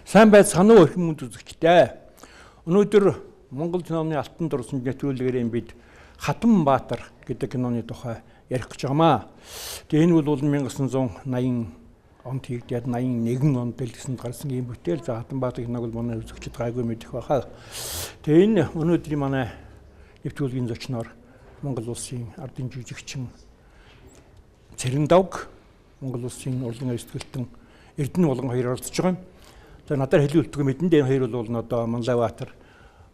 Сайн байцгаана уу их хүнд үзэгчдээ. Өнөөдөр Монгол киноны алтан дурсан нэвтрүүлгээр бид Хатан Баатар гэдэг киноны тухай ярих гэж байгаамаа. Тэгээ энэ бол 1980 онд хийгдээд 81 онд дэлгэсэнд гарсан юм бүтээл. За Хатан Баатар киног бол манай үзэгчид гайгүй мэдэх байхаа. Тэгээ энэ өнөөдрийн манай нэвтрүүлгийн зочноор Монгол улсын ардын жүжигчин Цэрэндавг, Монгол улсын урлан эрсдэлтэн Эрдэнэ болгон хоёр оролцож байгаа юм. За надаар хэлүүлдэг мэдэн дээр хоёр бол одоо Манлайбаатар,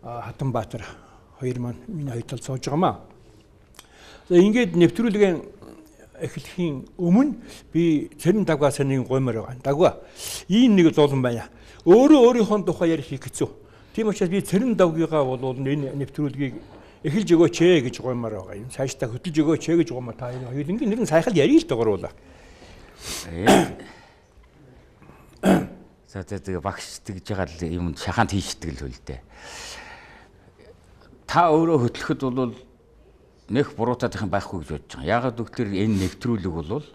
Хатан Баатар хоёр маань миний хоёр тал сууж байгаамаа. За ингээд нэвтрүүлгийн эхлэхийн өмнө би Цэрэндавгаас нэг гомор байгаа. Дагва. Ийм нэг зулан байна. Өөрийнхөө тухай ярих хэцүү. Тийм учраас би Цэрэндавгийгаа бол энэ нэвтрүүлгийг эхэлж өгөөч гэж гомор байгаа юм. Цаашдаа хөтлөж өгөөч гэж гомор та хоёр ингээд нэрэн сайхан ярил л дагруулаа. За тэгээ багш тэгж байгаа л юм шахаанд хийшдэг л хөл дээ. Та өөрөө хөтлөхөд бол нэх буруутаадах юм байхгүй гэж бодож байгаа. Яагаад гэвэл энэ нэвтрүүлэг бол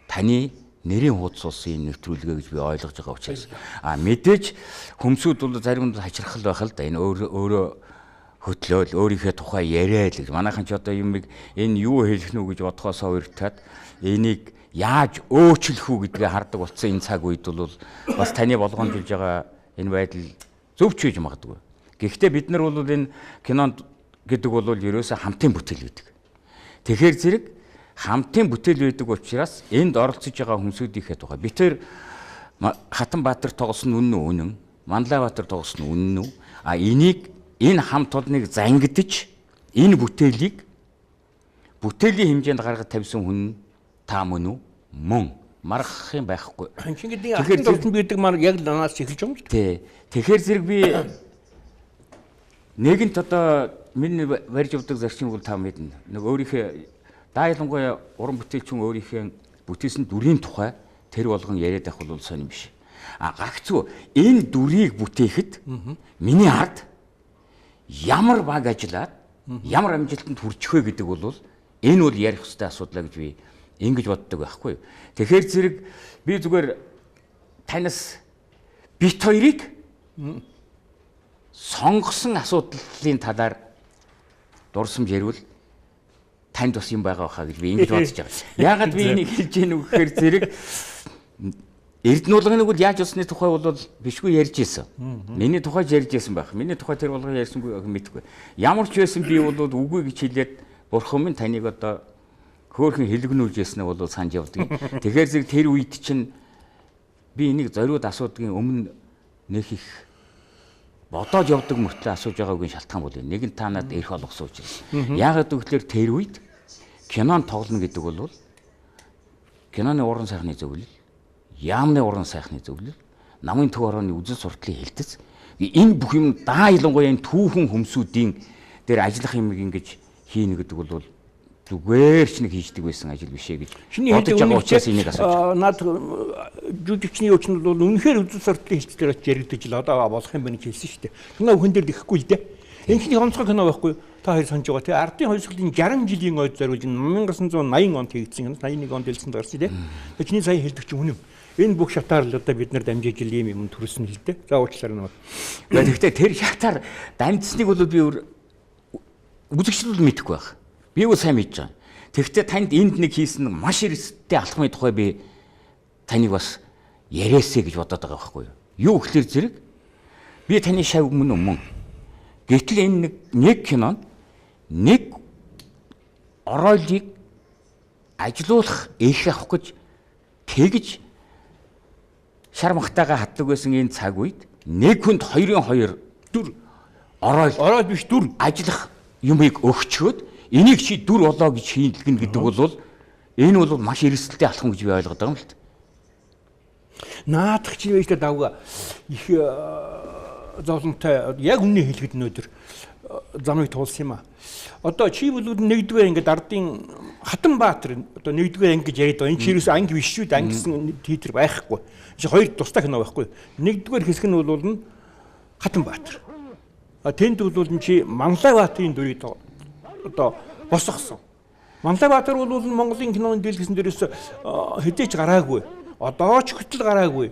таны нэрийн хуудас улсын нэвтрүүлгээ гэж би ойлгож байгаа учраас. Мэдээж хүмсүүд бол зарим нь хачирхал байх л да. Энэ өөрөө хөтлөөл өөрийнхөө тухай яриа л гэж. Манайхан ч одоо юм энэ юу хэлэх нү гэж бодхоос хоёртаад энийг яаж өөрчлөх үү гэдгээ хардаг болсон энэ цаг үед бол бас таны болгоомжуулж байгаа энэ байдал зөвч хийж магадгүй. Гэхдээ бид нар бол энэ кинонд гэдэг бол ерөөсөө хамтын бүтээл гэдэг. Тэгэхээр зэрэг хамтын бүтээл байдаг учраас энд оролцож байгаа хүмүүсийнхээ тухай би тэр Хатан Баатар тоглосон үнэн, Манлайбаатар тоглосон үнэн үү? Энийг энэ хамт олныг зангидж энэ бүтээлийн хэмжээнд гаргаж тавьсан хүн та мөн үү? Мөн маргах юм байхгүй. Тэгэхээр алтан дурсанд байдаг марг яг нанаас эхэлж байгаа юм шүү. Тий. Тэгэхээр зэрэг би нэгэнт одоо миний барьж явдаг зарчим бол та мэднэ. Нэг өөрийнхөө даайлангуй уран бүтээлчин өөрийнхөө бүтээсэн дүрийн тухай тэр болгон яриад байх бол сонирм биш. Гагцгүй энэ дүрийг бүтээхэд миний ард ямар баг ажиллаад ямар амжилтанд хүрчих вэ гэдэг бол энэ бол ярих хэвээр асуудал гэж би ингэж боддог байхгүй. Тэгэхээр зэрэг би зүгээр танаас бит хоёрыг сонгосон асуудлын талаар дурсамж ярил танд бас юм байгаа хаа гэж би ингэж бодож байгаа. Яагаад би энийг хэлж ийн үг гэхээр зэрэг Эрдэнэ болгоныг бол яаж усны тухай бол бишгүй ярьж ирсэн. Миний тухайж ярьж ирсэн байх. Миний тухай тэр болгоо ярьсангүй мэдгүй. Ямар ч байсан би бол үгүй гэж хэлээд бурхан минь таныг одоо хөөхөн хэлгэнүүлж яснаа бол санаж явдаг. Тэгэхээр зэрэг тэр үед чинь би энийг зориуд асуудгийн өмнө нэх их бодоод явдаг мөртлөө асууж байгаагийн шалтгаан бол нэг нь та надад эрх олгосон учраас. Яагаад гэвэл тэр үед кинон тоглоно гэдэг бол киноны уран сайхны зөвлөл, яамны уран сайхны зөвлөл, намын төв орооны үзэл сурталын хэлтэц энэ бүх юм даа ялангуяа энэ түүхэн хүмсүүдийн дээр ажиллах юм ингэж хийнэ гэдэг бол зүгээр ч нэг хийждэг байсан ажил биш ээ гэж бодож байгаа учраас энийг асууж. Наад жүжигчний өвчнүүд бол үнэхээр үзэл сурталын хэлцээр яригдаж л одоо болох юм байна гэж хэлсэн шүү дээ. Кино хүн дээр ихэхгүй л дээ. Энэ чинь онцгой кино байхгүй та хоёр санаж байгаа тий. Ардын хувьсгалын 60 жилийн ойд зориулж 1980 онд хийгдсэн юм. 81 онд дэлгэсэнд гарсан тий. Чиний сая хэлдэг чинь үнэн. Энэ бүх шатаар л одоо бид нар дамжиж ил юм төрсөн л дээ. За уучлаарай намайг. Гэхдээ тэр шатаар дамжсныг бол би үзэгчдүүд мэдэхгүй байх. Би юу сайн мэдэж байгаа. Тэгвэл танд энд нэг хийсэн маш эрсдэлтэй алхмын тухай би таныг бас яриасэ гэж бодоод байгаа байхгүй юу? Юу гэхэлэр зэрэг би таны шав мөн. Гэтэл энэ нэг кинонд нэг оройлыг ажилуулах эрх авах гэж тэгж шар махтайгаа хатдаг байсан энэ цаг үед нэг хүнд 2-2 дүр оройл биш дүр ажиллах юмыг өгчөөд энийг чи дүр болоо гэж хийлгэн гэдэг бол энэ бол маш эрсдэлтэй алхам гэж би ойлгоод байгаа юм л та. Наадах чи байж давга их зовлонтой яг үнэ хэлэхэд өнөөдөр замыг туулсан юм а. Одоо чи бол нэгдүгээр ингээд ардын Хатан Баатар одоо нэгдүгээр анги гэж яриад байгаа. Энэ чи ерөөс анги биш шүү дээ. Ангисан титр байхгүй. Чи хоёр тустай кино байхгүй. Нэгдүгээр хэсэг нь бол Хатан Баатар. Тэнд бол чи Манлайбаатарын дүрийг одоо босгосон. Манлайбаатар бол Монголын киноны дэлгэсэн дээрээс хэдэж гараагүй. Одоо ч хөтөл гараагүй.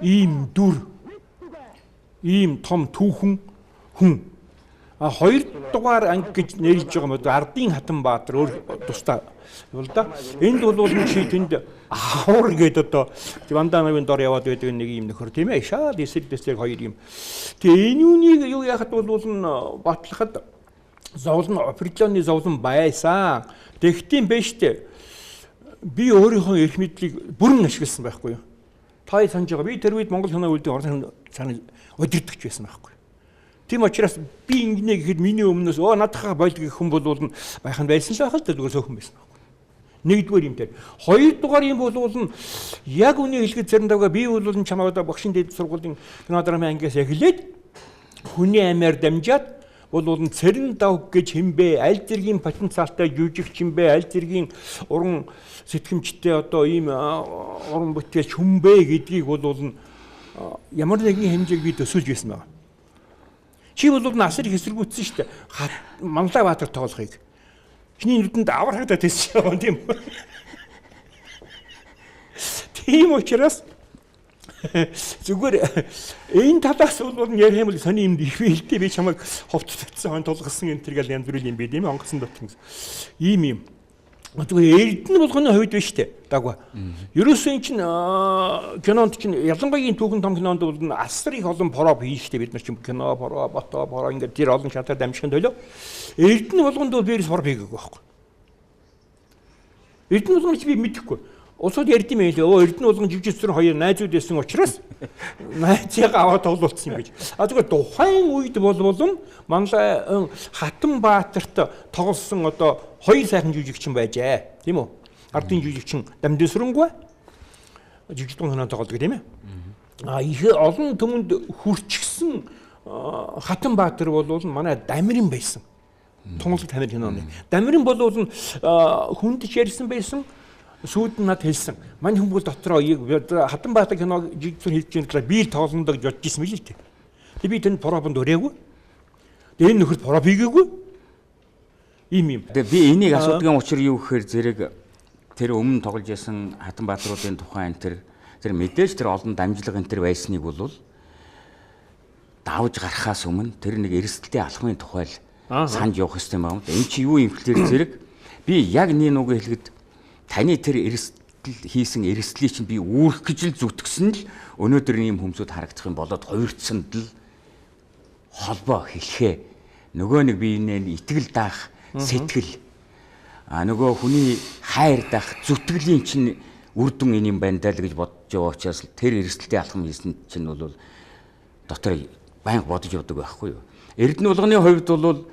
Ийм дүр ийм том түүхэн хүн. Хоёрдугаар анги гэж нэрлэж байгаа юм. Ардын Хатанбаатар өөр тусдаа юу л да. Энд бол чи тэнд авар гэдэг одоо Ванданавын дор яваад байдаг нэг юм нөхөр тийм ээ. Шаад эсэлдэсээр хоёр юм. Тэгээ энэ үнийг юу яхад бол батлахад зовлон операционны зовлон байсан. Тэгтийн байж тээ. Би өөрийнхөө эрх мэдлийг бүрэн ашигласан байхгүй юу? Та санаж байгаа. Би тэр үед Монгол хянаа үлдээ орон цаана удирдахч байсан байхгүй юу? Тийм учраас би ингэнэ гэхэд миний өмнөөс надад болдгийг хүн бол байх нь байсан л байх л зүгээр сөөхөн байсан байхгүй юу? Нэгдүгээр юм дээр. Хоёрдугаар юм бол яг үнийг хэлэхэд заримдаа би бол чамайг багшийн дэд сургуулийн кинодрамын ангиас эхлээд хүний амиар дамжаад бол цэрэн давг гэж хэмбэ аль зэргийн потенциалтай жүжигч юм бэ аль зэргийн уран сэтгэмжтэй одоо ийм уран бүтээлч хүмбэ гэдгийг бол ямар нэгэн хэмжээг би төсөөлж байсан байна. Чи бол насар их эсэргүүцсэн шүү дээ. Манлайбаатар тоглохыг. Чиний нүдэнд авар хагдаад байсан юм тийм үү? Тийм учраас зүгээр энэ талаас бол ярих юм бол сони юм их хэлтэй би чамайг ховцолцсон хон тулгасан энэ төр гал янз бүрийн юм бэ тийм онгоцсон дотор ийм юм. Зүгээр эрдэнэ болгоны хувьд биш үү дагва. Ерөөсөө эн чинь кинонд чинь ялангуяа түүхэн том кинонд бол асар их олон проп хийжтэй бид нар чинь кино проп бото проп ингээд тэр олон шатаар дамжихын төлөө эрдэнэ болгонд бол бэрс проп хийгээгүй байхгүй. Эрдэнэ болгонд би мэдэхгүй. Улсууд ярьд юм ээ. Эрдэнэ болгон жижигчдэр хоёр найзууд байсан учраас найзыг аваад тоглуулсан юм гэж. Зүгээр тухайн үед бол манлай Хатанбаатарт тоглосон одоо хоёр сайхан жижигчин байжээ. Тийм үү? Ардын жижигчин Дамдын Сүрэнгүй жижигдэн хоноо тоглодог тийм ээ. Их олон түмэнд хүрчгсэн Хатанбаатар бол манай Дамирын байсан. Тунгалаг тамир киноны. Дамирын бол хүндж ярьсан байсан. Сүүд нь над хэлсэн. Мань хүмүүс дотроо Хатанбаатар киног жигдсэн хэлж байгаа би тоглоно гэж бодож ирсэн мэл л дээ. Тэг би тэнд пропонд өрөөгүй. Тэг энэ нөхөрт проп хийгээгүй. Ийм. Тэг би энийг асуудгийн учир юу гэхээр зэрэг тэр өмнө тоглож байсан Хатанбаатаруудын тухайн тэр мэдээж тэр олон дамжлага энэ төр байсныг бол давж гарахаас өмнө тэр нэг эрсдэлтэй алхмын тухай л санд явах хэрэгтэй юм байна. Энэ чи юу юм хэлэхээр зэрэг би яг нэг үг хэлэхэд таны тэр эрсдэл хийсэн эрсдлийг чинь би үүрэх гэж л зүтгэсэн л өнөөдөр ийм хүмүүсд харагдах юм болоод хувирцсанд л холбоо хэлхээ. Нөгөө нэг биенээ итгэл даах сэтгэл нөгөө хүний хайр даах зүтгэлийн чинь үр дүн энэ юм байна даа л гэж бодож байгаа учраас тэр эрсдэлтэй алхам хийсэн чинь бол дотор байнга бодож явдаг байхгүй юу. Эрдэнэ болгоны хувьд бол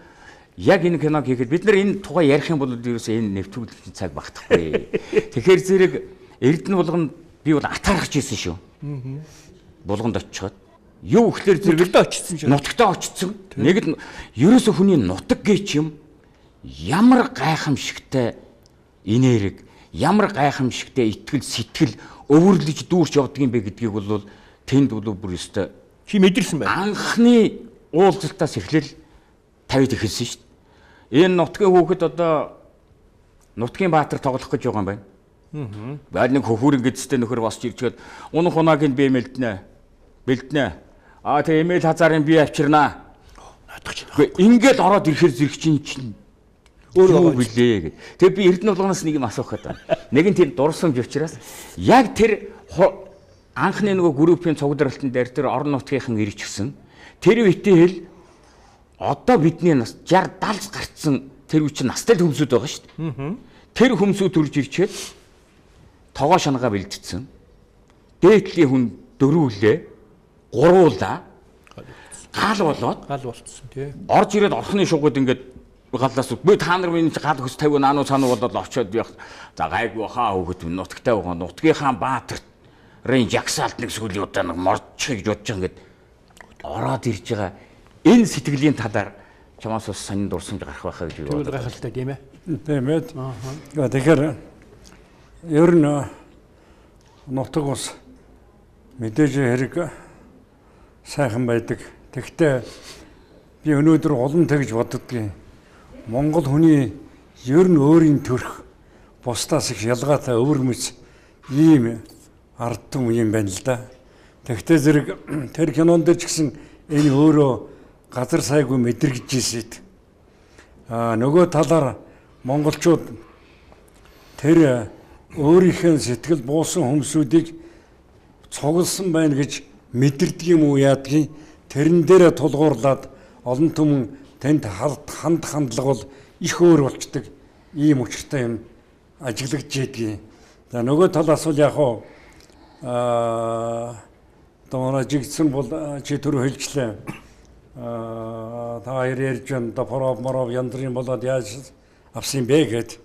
яг энэ киног хийхэд бид нар энэ тухай ярих юм бол ерөөсөө энэ нэвтрүүлгийн цаг багтахгүй. Тэгэхээр зэрэг Эрдэнэ болгонд би бол атаарч ирсэн шүү. Болгонд очиход юу ихлээр зэрэг очсон шүү. Нутагтаа очсон. Нэгд ерөөсөө хүний нутаг гэж юм ямар гайхамшигтай энерги, ямар гайхамшигтай итгэл сэтгэл өвөрлөж дүүрч явдаг юм бэ гэдгийг бол тэнд бол бүр өстой чи мэдэрсэн байна. Анхны уулзалтаас эхлээл тавьд эхэлсэн шүү дээ. Энэ нутгийн хүүхэд одоо нутгийн баатар тоглох гэж байгаа юм байна. Байл нэг хөхүүрэн гэдстэй нөхөр босч ирчгээд унах унааг нь би мэлднэ. Тэг эмэйл хазаарын би авчирнаа. Ингээд ороод ирэхээр зэрэг чинь өөрөө билээ гэх. Тэг би Эрдэнэ болгоноос нэг юм асуух гэдэг. Нэг нь тэр дурсамж учраас яг тэр анхны нөгөө группийн цугдралтын дээр тэр орон нутгийнхан ирчихсэн. Тэр үетэй одоо бидний нас 60 70 гарцсан тэр үе чинь настай хүмүүсүүд байгаа шүү дээ. Тэр хүмүүсүүд төрж ирчээд тогоо шангаа бэлдсэн. Дээдлийн хүн дөрвүүлээ, гуруулаа. Гал болцсон тий. Орж ирээд орхны шугууд ингээд галлаас би та нар минь гал хөс 50 наануу цаануу болоод очиод явах. За гайгүй хаа хөвгөт нутагтай байгаа. Нутгийнхаа баатарт жагсаалт нэг сүлийн удаа нэг мордчих гэж бодож байгаа ингээд ороод ирж байгаа. Энэ сэтгэлийн талаар чамаас бас сонин дурсамж гарах байхаа гэж би бодлоо. Гайхалтай тийм ээ. Тийм ээ. Тэгэхээр ер нь нутаг ус мэдээж хэрэг сайхан байдаг. Тэгвэл би өнөөдөр олон тэгж боддгийн. Монгол хүний ер нь өөрийн төрх бусдаас их ялгаатай өвөр мэц ийм ард түмэн юм байна л да. Тэгвэл зэрэг тэр кинонд ч гэсэн энэ өөрөө газар сайгүй мэдрэгдэж ирсэд. Нөгөө талаар монголчууд тэр өөрийнхөө сэтгэл буусан хүмүүсүүдийг цугласан байна гэж мэдэрдэг юм уу яадгийг тэрэн дээрээ тулгуурлаад олон түмэн тэнд хандлага бол их өөр болчдөг ийм учиртай юм ажиглагдж байдгийг. За нөгөө талаас бол яг хоо доона жигдсэн бол чи түр хэлжлээ. Та хоёр ярьж байна да поров янз бүрийн болоод яаж авсан бэ гэд.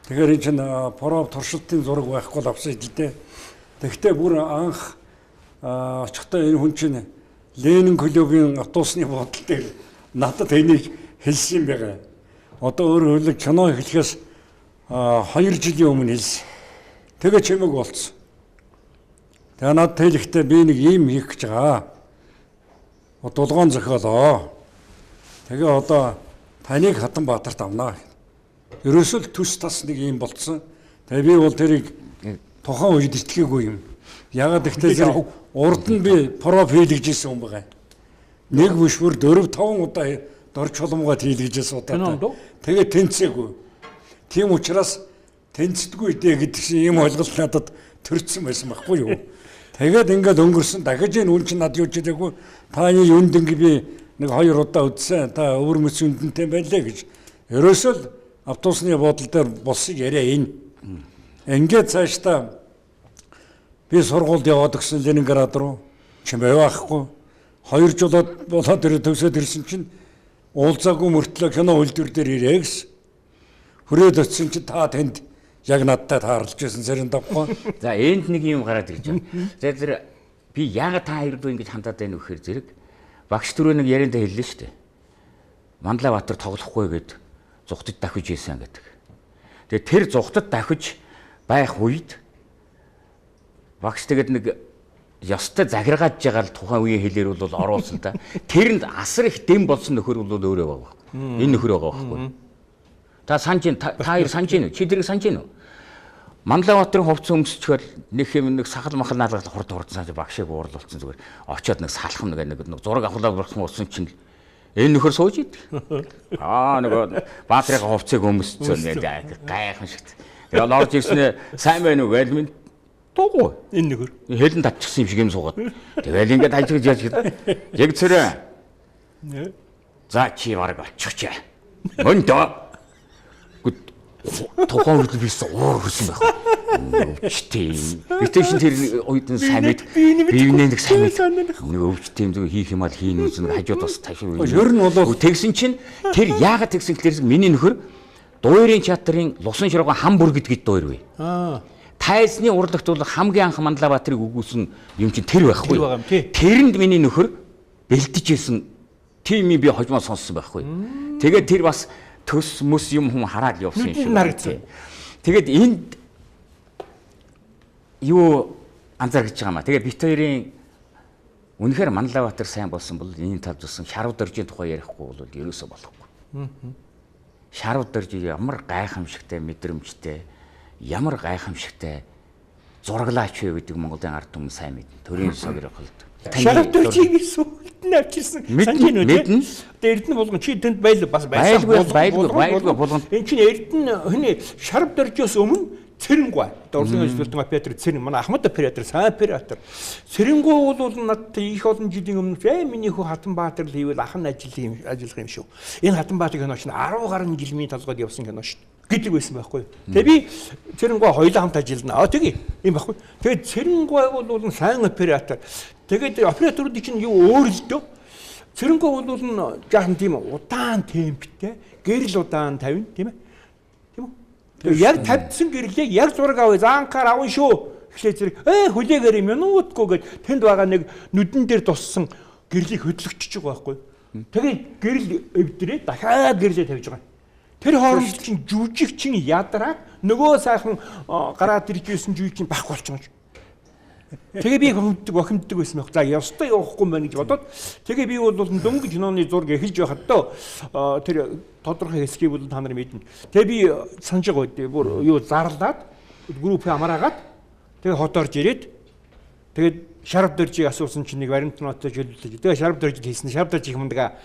Тэгэхээр энэ чинь поров туршилтын зураг байхгүй л авсан л дээ. Тэгэхдээ бүр анх очихдоо энэ хүн чинь Ленин клубын автобусны бодол дээр надад энийг хэлсэн байгаа. Одоо өөрөөр хэлбэл кино эхлэхээс 2 жилийн өмнө хэлсэн. Тэгээ чимэг болцсон. Тэгээ надад хэлэхдээ би нэг юм хийх гэж байгаа. Дулгаан зохиолоо. Тэгээ одоо таныг Хатанбаатарт авнаа. Ерөөсөө төс тас нэг юм болцсон. Тэгээ би бол тэрийг тухайн үед итгээгүй юм. Ягаад гэвэл зэрэг урд нь би проф хийлгэж ирсэн юм байгаа. Нэг бүшвэр 4-5 удаа дор чулмгаад хийлгэжсэн удаа. Тэгээ тэнцээгүй. Тийм учраас тэнцдэггүй дээ гэдэг юм ойлголт надад төрсөн байсан байхгүй юу? Тэгээд ингээд өнгөрсөн дахиж энэ үн чинь над юу ч хэлээгүй. Таны юунд ингээ би нэг 2 удаа үдсэн. Та өвөр мэс үндэнтэй байлаа гэж. Ерөөсөө л автобусны бодол дээр болсыг яриа энэ. Ингээд цаашдаа би сургуульд яваад гисэн Ленинград руу чимээ байхгүй. 2 жил болоод ирээ төвсөд ирсэн чинь уулзаагүй мөртлөө кино үйлдвэр дээр ирээ гэсэн. Хүрээд очисон чинь та тэнд яг надтай таарлаж байсан зэрэг давхгүй. За энд нэг юм гараад ирж байна. За би яагаад та хоёр дөө ингэж хандаад байна вэ гэхээр зэрэг багш түрүү нэг яриандаа хэллээ шүү дээ. Манлайбаатар тоглохгүй гэд зүхтад давхиж ийсэн гэдэг. Тэгээ тэр зүхтад давхиж байх үед багш тэгээд нэг ёстой захиргааж байгаа л тухайн үеийн хэлээр бол оруулсан та. Тэрэнд асар их дэм болсон нөхөр бол өөрөө байгаа. Энэ нөхөр байгаа байхгүй. Та санаж та хоёр санаж гинэ. Чи тэрийг санаж гинэ үү? Манлайбаатарын хувцас өмсчөөр нэг юм нэг сахал махал наалгал хурдан багшийг уурлуулсан зүгээр. Очоод нэг салхам нэг зураг авахлаа болсон болсон чинь энэ нөхөр сууж идэг. Нөгөө Баатрийн хувцсыг өмссөн гайхан шигт. Тэгээд орж ирснээр сайн байна уу гэж минь туугүй. Энэ нөхөр хэлэн татчихсан юм шиг юм суугаад. Тэгэл ингээд ажиж яаж яг цэрэ. За чи бараг очихчаа. Мөн доо. Тухайн үед бис уур хөсөн байх. Өвчтэй. Битээшин тэр үед нь сайн мэд. Бивнээ нэг сайн мэд. Нэг өвчтэй юм зүг хийх юм ал хийн үзэн хажууд бас ташив. Ер нь бол тэгсэн чинь тэр яагаад тэгсэн гэхээр миний нөхөр дуурийн театрын Лусан ширгоо хам бүр гэдгийг дуур вэ. Тайсны урлагт бол хамгийн анх Манлайбаатарыг өгүүлсэн юм чинь тэр байхгүй. Тэрэнд миний нөхөр бэлдэж исэн тим би хожмоо сонссон байхгүй. Тэгээд тэр бас төс мөс юм хүм хараад явсан юм шиг. Тэгээд энд юу анзаарч байгаа маа. Тэгээд бит хоёрын үнэхээр Манлайбаатар сайн болсон бол энэ тал зүсэн Шарав дөржийн тухай ярихгүй бол ерөөсөө болохгүй. Шарав дөрж ямар гайхамшигтай мэдрэмжтэй, ямар гайхамшигтай зураглаач вэ гэдэг Монголын ард түмэн сайн мэднэ. Төрийн согёр холд. Шарав дөржийн сүлд нь авчирсан. Санжин үү? Тэгээ Эрдэнэ булган чи тэнд баял бас байсан. Баялгүй булган. Энд чинь Эрдэнэ хүний Шарав дөржөөс өмнө Цэрэнгуй. Урлын ажилтны оператор Цэрэн манай Ахмад оператор, сайн оператор. Цэрэнгуй бол надад их олон жилийн өмнө миний хүү Хатанбаатар л хийвэл ахын ажиллах юм шүү. Энэ Хатанбаатар кино чинь 10 гаруй жилийн толгойд явсан кино шүү. Гэдэг байсан байхгүй. Тэгээ би Цэрэнгуй хоёулаа хамт ажиллана. Тэгээ юм байхгүй. Тэгээ Цэрэнгуй бол сайн оператор. Тэгээд операторууд чинь юу өөр л дөө. Цэрэнгуй бол жаахан тийм удаан темптэй, гэрэл удаан тавина тийм ээ. Яг тавьдсан гэрлээ яг зураг авъя заанхаар авна шүү. Эхлээ зэрэг хүлээгээр минутгүй гэд тэнд байгаа нэг нүдэн дээр туссан гэрлийг хөдлөгчж байгаа байхгүй. Тэгээд гэрэл эвдрээ дахиад гэрлээ тавьж байгаа. Тэр хооронд чинь жүжиг чинь ядраад нөгөө сайхан гараад ирж байсан жүжиг чинь бах болчихсон. Тэгээ би бохимддаг байсан байх. За ёстой явахгүй мэн гэж бодоод тэгээ би бол дөнгөж киноны зураг эхэлж байхад доо тэр тодорхой хэсгийг бол та нар мэднэ. Тэгээ би санаж байгаа үү бүр юу зарлаад групп амраагаад тэгээ хот орж ирээд Тэгээд Шарав Доржийг асуусан чинь нэг Баримтноотой жөлөлж. Тэгээд Шарав Доржид хэлсэн. Шарав Дорж их мундаг.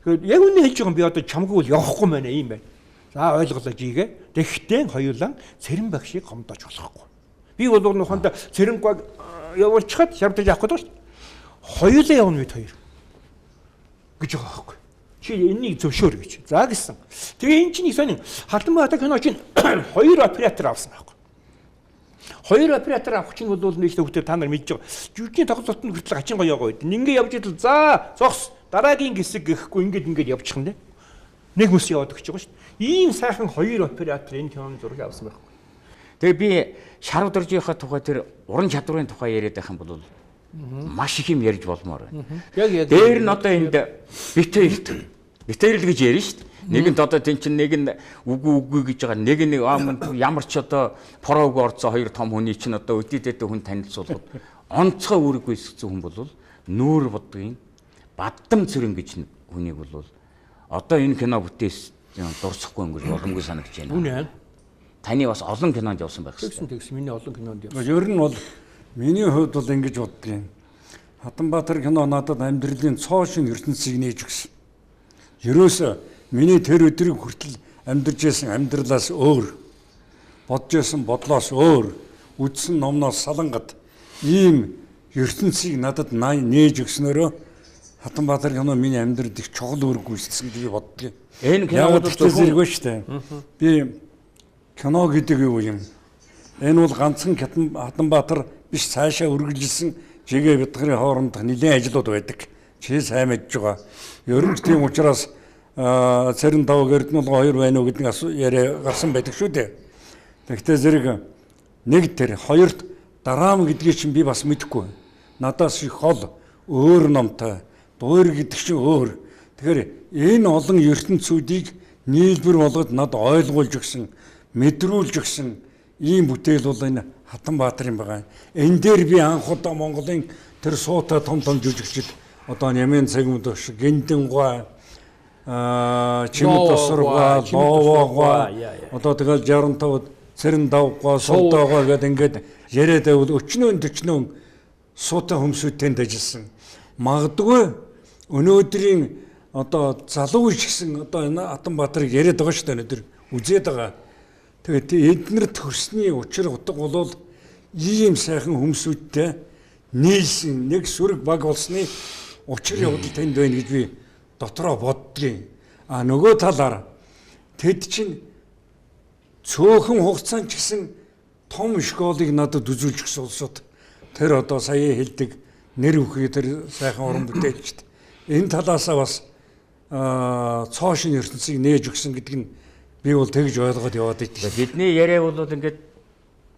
Тэгээд яг үнэ хэлж байгаа юм би одоо чамгүй бол явахгүй байна ийм байна. За ойлголоо жигээ. Тэгэхдээ хоёулаа Цэрэн багшийг гомдоож болохгүй. Би бол нөхөндө Цэрэнг явуулчихад Шарав Дорж авах гэдэг шүү дээ. Хоёулаа явна бид хоёр. Гэж байгаа байхгүй. Чи энийг зөвшөөр гэж. За гэсэн. Тэгээ эн чинь их сонин Хатанбаатар кино чинь хоёр оператор авсан байхгүй. Хоёр оператор авах чинь бол нэг хүүхдээ та нар мэдж байгаа. Жүжигчийн тоглолтод нь хүртэл хачин гоё гоё. Ингээ явж идэл за зогс дараагийн хэсэг гэхгүй ингээд явчих юм дээ. Нэг мөс яваад өгч байгаа шүү дээ. Ийм сайхан хоёр оператор энэ киноны зураг авсан байхгүй. Тэгээ би Шарав Доржийнхаа тухай тэр уран чадварын тухай яриад байх юм бол маш их юм ярьж болмоор байна. Яг дээр нь одоо энд битэрл гэж ярина шүү дээ. Нэгэнд одоо тэн чинь нэг нь үгүй гэж байгаа. Нэг нь ямар ч одоо порог орцоо хоёр том хүний чинь одоо өдийдэд хүн танилцуулгад онцгой үүрэггүй эсгцэн хүн бол нүүр бодгийн Баддам Цэрэн гэж хүнийг бол одоо энэ кино бүтээс дурсахгүй өнгөж боломгүй санагдаж байна. Үнэ. Таны бас олон кинонд явсан байх гэсэн. Тэгс миний олон кинонд явсан. Ер нь бол миний хувьд бол ингэж боддгийн. Хатанбаатар кино надад амьдралын цоо шин ертөнцийг нээж өгсөн. Ерөөсөө миний тэр өдрийг хүртэл амьдарч байсан амьдралаас өөр, бодж байсан бодлоос өөр, үзсэн номноос салангат ийм ертөнцийг надад нээж өгснөөрөө Хатанбаатар кино миний амьдралд их чухал үүрэг гүйцэтгсэн гэж би боддгийн. Энэ кинод зэрэггүй шүү дээ. Би кино гэдэг юу юм? Энэ бол ганцхан Хатанбаатар биш цаашаа үргэлжилсэн жигээ битгарын хоорондох нэлийн ажлууд байдаг. Чи сайн мэдж байгаа. Ер нь тийм учраас Цэрэн даваг Эрдэнэ хоёр байна уу гэдэг яриа гарсан байдаг шүү дээ. Тэгвэл зэрэг нэг тэр хоёрт дараам гэдгийг чинь би бас мэдэхгүй. Надаас их хол өөр номтой. Дуурь гэдэг чинь өөр. Тэгэхээр энэ олон ертөнцүүдийг нийлбэр болгоод над ойлгуулж өгсөн, мэдрүүлж өгсөн ийм бүтээл бол энэ Хатанбаатарын байгаа. Энэ дээр би анх удаа Монголын тэр суутай том жүжигчд одоо Нямын цагмд шиг Гиндингуй Чимэд Осоргой, Ловогой одоо тэгэл 65-д Цэрэн давгой, Сулдагой гэдэг ингээд яриад байвал өчнөө суутай хүмүүстэй ажилласан. Магадгүй өнөөдрийн одоо залуу гэсэн одоо энэ Хатанбаатарыг яриад байгаа шүү дээ өнөөдөр үзээд байгаа. Тэгээд эднэр төрсний учир утга бол ийм сайхан хүмүүстэй нийлсэн нэг сүрэг баг болсны учир явдал тэнд байна гэж би дотроо боддгийн. А нөгөө талаар тэд чинь цөөхөн хугацаанд ч гэсэн том школыг надад үзүүлж өгсөн улсууд тэр одоо сая хэлдэг нэр өхий тэр сайхан уран бүтээлчд энэ талаасаа бас цоо шин ертөнцийг нээж өгсөн гэдэг нь би бол тэгж ойлгоод яваад идэв. Бидний яриа бол ингээд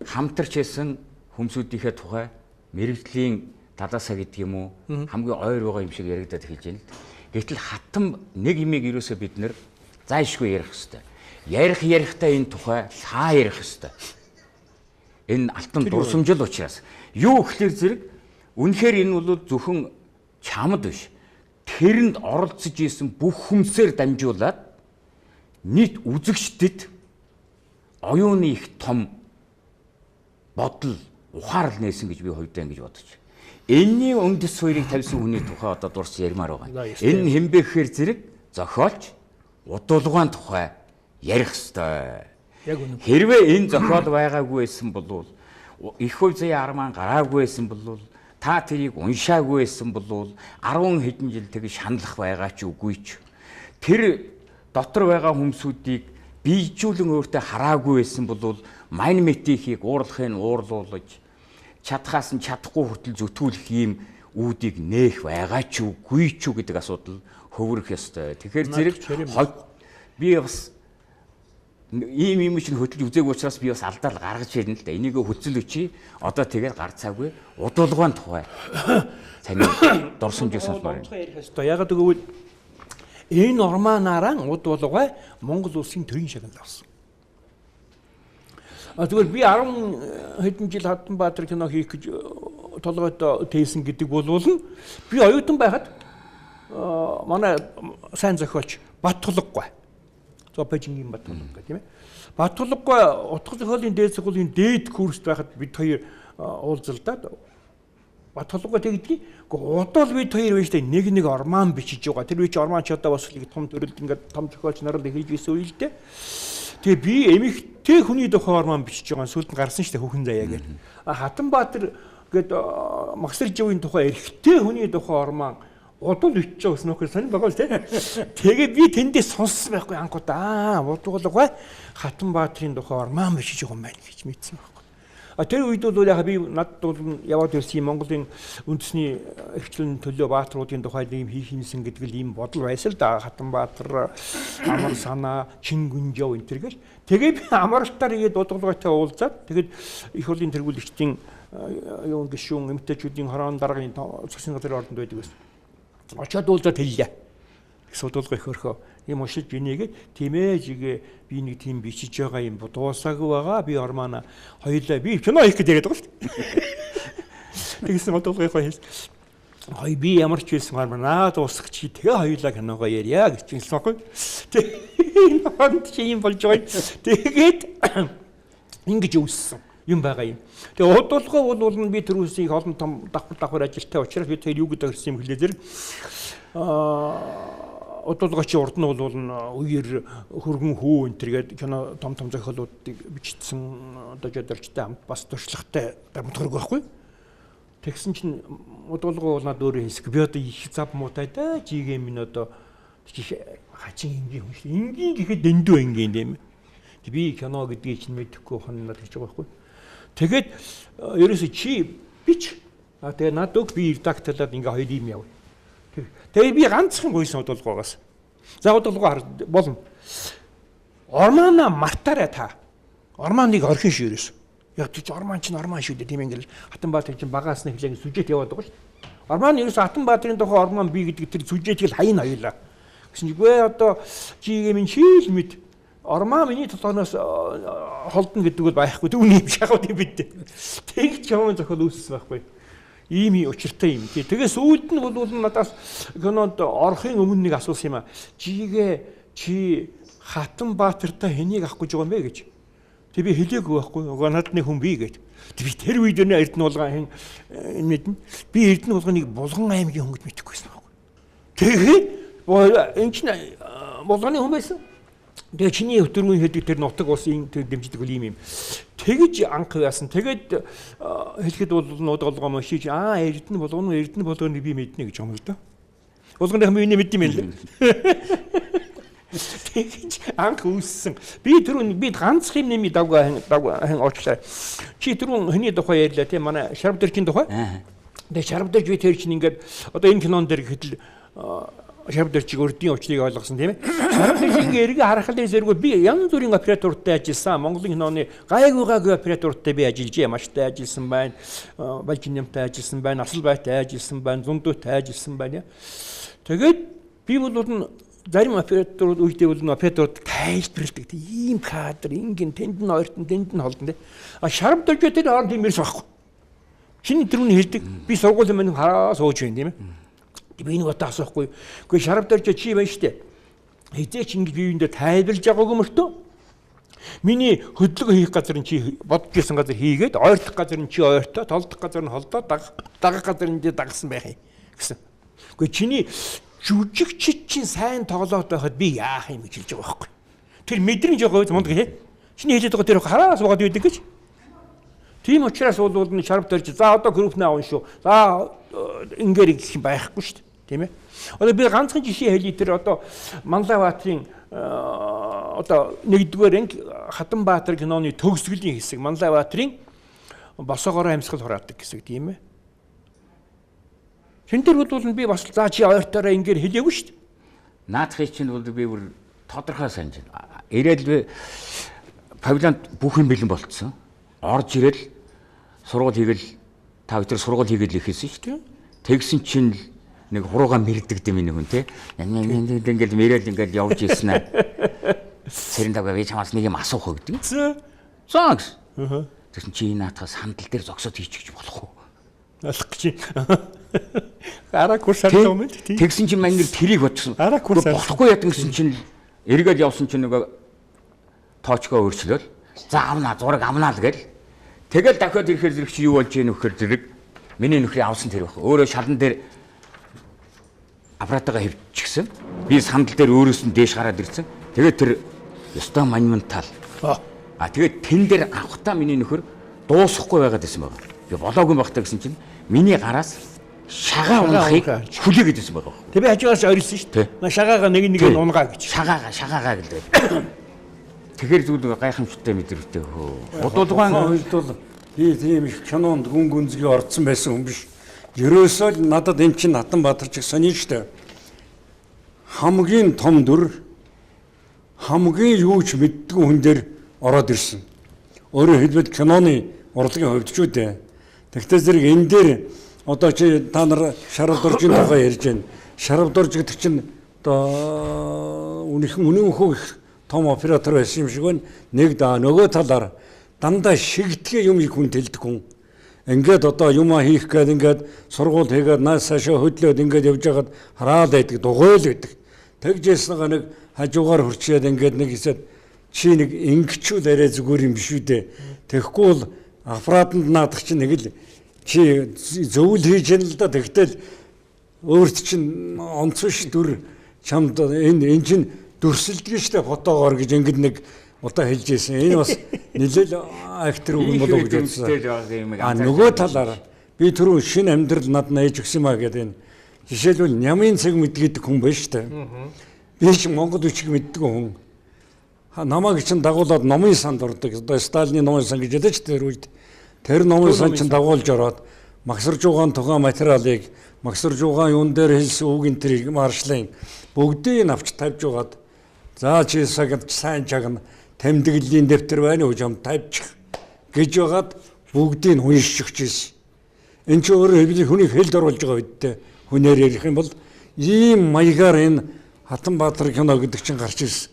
хамтарч хэлсэн хүмүүсийнхээ тухай мэрэгжлийн талаасаа гэдэг юм уу хамгийн ойр байгаа юм шиг яригадад хэлж байна л да. Гэтэл хатан нэг имийг ерөөсөө бид нэр зайшгүй ярих хэвээр. Ярихтаа энэ тухай саа ярих хэвээр. Энэ алтан дурсамжил учраас юу гэхлээр зэрэг үнэхээр энэ бол зөвхөн чамд биш. Тэрэнд оролцож исэн бүх хүмүүсээр дамжуулаад нийт үзэгчдэд оюуны их том бодол ухаарл нээсэн гэж би хувьдаа ингэж бодож байна. Энэний үндэс суурийг тавьсан хүний тухай одоо дурс ярмаар байгаа. Энэ хэмбэ гэхээр зэрэг зохиолч удалгаан тухай ярих ёстой. Хэрвээ энэ зохиол байгаагүй байсан бол их хувь заяа арман гараагүй байсан бол та тэрийг уншаагүй байсан бол 10 хэдэн жил тэг шаналх байгаа ч үгүй ч тэр дотор байгаа хүмүүсүүдийг бийжүүлэн өөртөө хараагүй байсан бол мань метихийг уурлахын уурлуулж чадхаас нь чадахгүй хүртэл зүтгүүлэх ийм үүдийг нээх байгаа ч үгүй ч гэдэг асуудал хөвөрөх ёстой. Тэгэхээр зэрэг би бас ийм чинь хөтлөж үзээгүй учраас би бас алдаал гаргаж ирнэ л да. Энийг хөцөл өчий. Одоо тэгээд гарцаагүй удалгаан тухай таны дурсамжийг сонсмоор байна. Ягаад гэвэл энэ норманаараа удалгаа Монгол улсын төрийн шагнал авсан. Зүгээр би 10 хэдэн жил Хатанбаатар кино хийх гэж толгойд тээсэн гэдэг бол би оюутан байхад манай сайн зохиолч Баттулгаггүй. Зопежингийн Баттулгаггүй тийм ээ. Баттулгаггүй утга зохиолын дээд сургуулийн дээд курст байхад бид хоёр уулзалдаад Батгалууга тэгдгийг. Гэхдээ удаа бид хоёр байж тээ нэг ормаан бичиж байгаа. Тэр үе чи ормаан ч одоо бас нэг том төрөлд ингээд том зохиолч нарыг хийж байсан үйл дээ. Тэгээ би эмэгтэй хүний тухай ормаан бичиж байгаа. Сүүлд гарсан шүү дээ хүүхэн заяа гэж. Хатанбаатар гээд Магсарживын тухай эрэгтэй хүний тухай ормаан удал бичиж байгаа нөхөр сонир байгаа л тий. Тэгээ би тэндээс сонссон байхгүй анхудаа. Удалгаа Хатанбаатарын тухай ормаан бичиж байгаа юм байна гэж мэдсэн байхгүй. Тэр үед бол яг би надад бол яваад ирсэн Монголын үндэсний эрхчлэн төлөө баатруудын тухай ийм хийх юмсан гэдэг л ийм бодол байсан л да. Хатанбаатар, Амар санаа, Чингүнжав энэ төр гэж. Тэгээ би амралтаар игээд удалгаатай уулзаад тэгээд их хурлын тэргүүлэгчдийн юу гişүүн эмэгтэйчүүдийн хорон даргын засгийн газрын ордонд байдаг байсан. Очоод уулзаад хэллээ. Судалгаа их өрхөө ийм уншиж гинэгээд тийм ээ жигээ би нэг тийм бичиж байгаа юм дуусаагүй байгаа би ормаана хоёулаа би кино хийх гэдэг байгаа шүү дээ. Тэгсэн судалгаа их хэлсэн. Хой би ямар ч хэлсэн ормаана дуусах чи тэгээ хоёулаа киногоо ярья гэж хэлсэн байхгүй. Тэгээ энэ чи юм болж байгаа. Тэгээд ингэж өвссөн юм байгаа юм. Тэгээ удалгаа бол би тэр үсийг олон том давхар ажилттай учраас би тэр юу гэдэг хэлсэн юм хэлээ зэрэг удалгачийн урд нь бол үеэр хөргөн хүү энэ төргээд кино том зохиолуудыг бичсэн одоо жадварчтай хамт бас туршлагатай дамтгарг байхгүй. Тэгсэн чинь удалгаа бол над өөрөө хэлсэг. Би одоо их зав муутай да жигээ минь одоо хачин энгийн хүн шүү. Энгийн гэхэд дэндүү энгийн юм. Би кино гэдгийг чинь мэдэхгүй хоноод гэж байгаа байхгүй. Тэгээд ерөөсөө чи бич. Тэгээ над өг би редакторлаад ингээ хоёр юм яв. Тэгээ би ганцхан гойсон удалгаагаас. За удалгаа болно. Ормаана мартаарай та. Ормааныг орхин ширээс. Яг тийч ормаан чинь ормаан шүү дээ тийм ингээл Хатанбаатар чинь багаас нь хэлээ сүжэт яваад байгаа шүү. Ормаан ерөөс Хатанбаатарын тухай ормаан би гэдэг тэр сүжэтийг хаян хоёлаа. Гэсэн чинь гүй одоо чигээ минь шил мэд ормаан миний толгоноос холдно гэдэг бол байхгүй. Түүний юм шахаад юм бид. Тэгч явсан зохиол үүссэн байхгүй. Ийм учиртай юм. Тэгээ сүүлд нь бол надаас кинонд орохын өмнө нэг асуусан юм аа. Жигээ чи Хатанбаатартай хэнийг авах гэж байгаа юм бэ гэж. Тэг би хэлээгүй байхгүй. Угаа надад нэг хүн бий гэж. Тэг би тэр үед нэ Эрдэнэ булган мэднэ. Би Эрдэнэ булганыг Булган аймгийн хүн гэж мэдэхгүйсэн байхгүй. Тэгээд энэ чинь булганы хүн байсан. Тэгээ чиний өвтөрмөн хэлдэг тэр нутаг улсын тэр дэмждэг үл юм. Тэгэж анх яасан. Тэгээд хэлэхэд бол удалгаа мөшиж Эрдэнэ булганы би мэднэ гэж юм л да. Булганы хүмүүс мэддэм юм л. Тэгэж анх үүссэн. Би ганцх юм нэмий давгаа оочлаа. Чи түрүүн хүний тухай ярьлаа тийм манай Шарбдэрчийн тухай. Тэгээ Шарбдэрч би тэр чинь ингээд одоо энэ кинон дээр гэхэд Шарбдэрчиг өрдийн өвчлийг ойлгосон тийм ээ. Шарбдэрчийн эргээ харахад зэрэг би янз бүрийн оператортай ажилласан. Монголын киноны гайгүй оператортай би ажиллаж ямаштай ажилласан байна. Балжинямтай ажилласан байна. Асалбайтай ажилласан байна. Зундуутай ажилласан байна. Тэгээд би бол зарим операторууд үедээ бол операторууд тайлбарладаг. Ийм кадр, ингэн тэнд нь ойртон, тэнд нь холдон тий. Шарбдэрч тэр хооронд юм ярьсан байхгүй. Чиний түрүүний хэлдэг. Би сургуулийн мань хараа сууж байна тийм ээ. Би нэг удаа асуухгүй. Гэхдээ Шарбдэрч чи байна штэ. Хизээч ингэ биеиндээ тайлбарлаж байгаагүй мөртөө. Миний хөдөлгөөн хийх газар нь чи бодож ирсэн газар хийгээд, ойртох газар нь чи ойртоо, толдох газар нь холдоо, дагах газар нь дагсан байх юм гэсэн. Гэхдээ чиний жүжигчид чинь сайн тоглоод байхад би яах юм гэж хэлж байгаа байхгүй. Тэр мэдрэмж байгаа мундаг хэ. Чиний хэлээд байгаа тэр хараа суугаад байдаг гэж. Тийм учраас бол Шарбдэрч за одоо группнаа авна шүү. За ингээд их байхгүй шүү дээ. Тийм ээ. Одоо би ганцхан жишээ хэлье тэр одоо Манлайбаатарын одоо 1-р анги Хатанбаатар киноны төгсгөлийн хэсэг Манлайбаатарын босоогоор амьсгал хураадаг хэсэг тийм ээ. Тэнтэр бол би бас за чи ойртоороо ингээд хэлээгүй шүү дээ. Наадхыг чинь бол би бүр тодорхой санаж байна. Ирээд би павильонд бүх юм бэлэн болцсон. Орж ирэл сургууль хийгээл та өдөр сургууль хийгээл ихэсэн шүү дээ. Тэгсэн чинь нэг хурууга мэрдэгдэм миний хүн те. Ингээд мэрэл ингээд явж ирсэн аа. Сэрэн давгаа би чамаас нэг юм асуух гэдэг. За гэсэн. Тэгсэн чи энэ наадхаас хандал дээр зогсоод хийчих болох уу? Алах гэж. Араа курс авсан юм тий. Тэгсэн чинь мань нэг тэрийг бодсон. Араа курс болохгүй яд гэсэн чинь эргээд явсан чинь нөгөө тоочгоо өөрчлөөл. За авнаа зураг авнаа л гээл. Тэгэл дахиад ирэхээр зэрэг чи юу болж ийн вөхөр зэрэг Миний нөхрийн авсан тэр баг. Өөрөө шалан дээр аппаратаа хөвчихсэн. Би сандал дээр өөрөөс нь дээш гараад ирсэн. Тэгээд тэр ёстой монументал. Тэгээд тэн дээр авахтаа миний нөхөр дуусахгүй байгаад байсан байна. Би болоогүй байхдаа гэсэн чинь миний гараас шагаа унахыг хүлээгээд байсан байгаа. Тэг би хажуугаас орилсон шүү дээ. Шагаагаа нэг нь унгаа гэж. Шагаагаа гэлээ. Тэгэхээр зүйл гайхамшигтай мэдрэгтэй хөө. Удуулгаан хоёрд бол би тийм их кинонд гүн гүнзгий орцсон байсан хүн биш. Ерөөсөө л надад эн чинь Хатанбаатар ч сони штэ. Хамгийн том дүр хамгийн юу ч мэддгүй хүн дээр ороод ирсэн. Өөрөөр хэлбэл киноны урлагийн хувьд ч үү дээ. Тэгтээ зэрэг энэ дээр одоо чи та нар Шарав дуржийн тухай ярьж байна. Шарав дурж гэдэг чинь одоо үнэн хөө их том оператор байсан юм шиг байна. Нэг нөгөө талаар дандаа шигтгэе юм их хүн тэлдэг хүн. Ингээд одоо юмаа хийх гээд ингээд сургууль хийгээд нааш цаашаа хөдлөөд ингээд явж байгаад хараад байдаг, дугуйл гэдэг. Тэгжээснээ нэг хажуугаар хурчээд ингээд нэг хэсэд чи нэг ингэчүүл арай зүгээр юм биш үү дээ. Тэгэхгүй бол аппаратанд наадах чинь нэг л чи зөвл хийж яана л да. Тэгтэл өөрт чинь онцгой дүр чамд энэ чинь дүрсэлдэг штэ фотогоор гэж ингээд нэг удаа хэлж ирсэн. Энэ бас нэлээл актер үг болов уу гэж бодсон. Нөгөө талаар би түрүү шинэ амьдрал над нээж өгсөн маа гэдэг энэ жишээлбэл нямын цаг мэдгээд хүн байна штэ. Би ч Монгол үчиг мэддэг хүн. Намайг чинь дагуулад номын санд ордог. Одоо Сталины номын сан гэж ядаж тэр үед тэр номын сан чинь дагуулж ороод магсарж угаан тухайн материалыг магсарж угаан юун дээр хэлсэн үг энэ тэрийг маршлын бүгдийг авч тавьж угаад за чи сагд сайн чагна тэмдэглэлийн дэвтэр байна уу юм тавьчих гэж байгаад бүгдийг нь уншиж өгч ирсэн. Энд чи өөрөөр хэлбэл хүний хэлд оруулж байгаа үедээ хүнээр ярих юм бол ийм маягаар энэ Хатанбаатар кино гэдэг чинь гарч ирсэн.